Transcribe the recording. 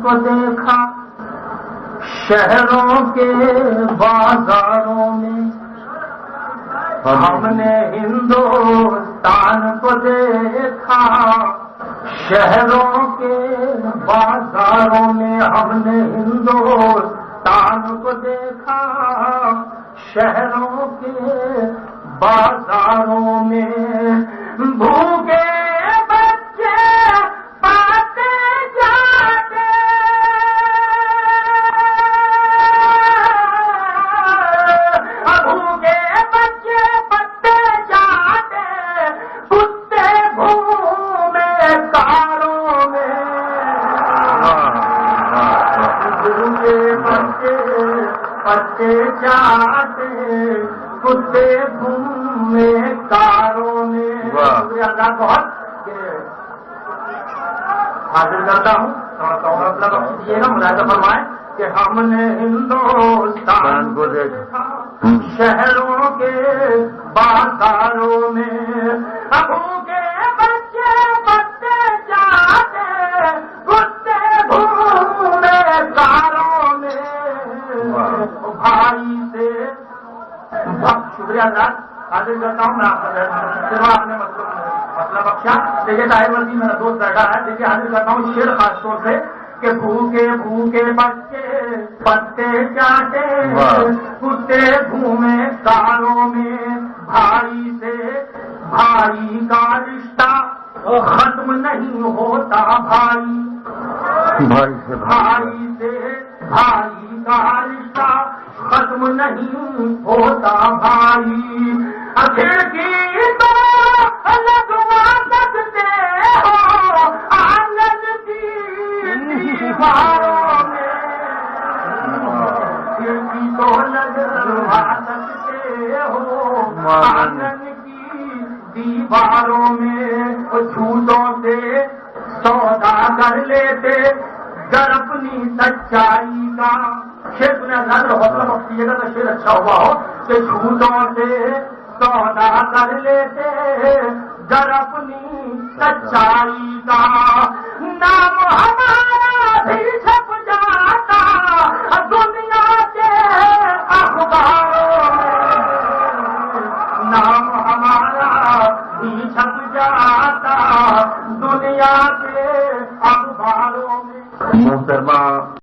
کو دیکھا شہروں کے بازاروں میں، ہم نے ہندوستان کو دیکھا شہروں کے بازاروں میں، ہم نے ہندوستان کو دیکھا شہروں کے بازاروں میں، بھوکے بچے پاتے جاتے، بھوکے بچے پتے جاتے، کتے گھومے کاروں میں، بھوکے بچے پتے جاتے، کتے گھومے کاروں میں۔ اللہ بہت حاضر کرتا ہوں مطلب یہ نا ملاحظہ فرمائیں کہ ہم نے ہندوستان کو دیکھا شہروں کے بازاروں میں، بھوکے بچے پتے جاتے، کتے گھومے کاروں میں، بھائی سے شکریہ اللہ حاضر کرتا ہوں میں آپ نے مسئلہ بخشا۔ دیکھیے طاہر وزیر میرا دوست بیٹھا ہے، دیکھیے حاضر کرتا ہوں شعر خاص طور سے کہ بھوکے بھوکے بچے پتے چاٹے، کتے گھومے کاروں میں، بھائی سے بھائی کا رشتہ ختم نہیں ہوتا، بھائی سے بھائی کا رشتہ ختم نہیں ہوتا، بھائی کھڑکی تو لگوا سکتے ہو آنگن کی دیواروں میں، کھڑکی تو لگوا سکتے ہو آنگن کی دیواروں میں، جھوٹوں سے سودا کر لیتے گر اپنی سچائی کا، شیر سنے حضرت حوصلہ بخشیے گا تو شیر اچھا ہوا ہو کہ جھوٹوں سے سودا کر لیتے گر اپنی سچائی کا، نام ہمارا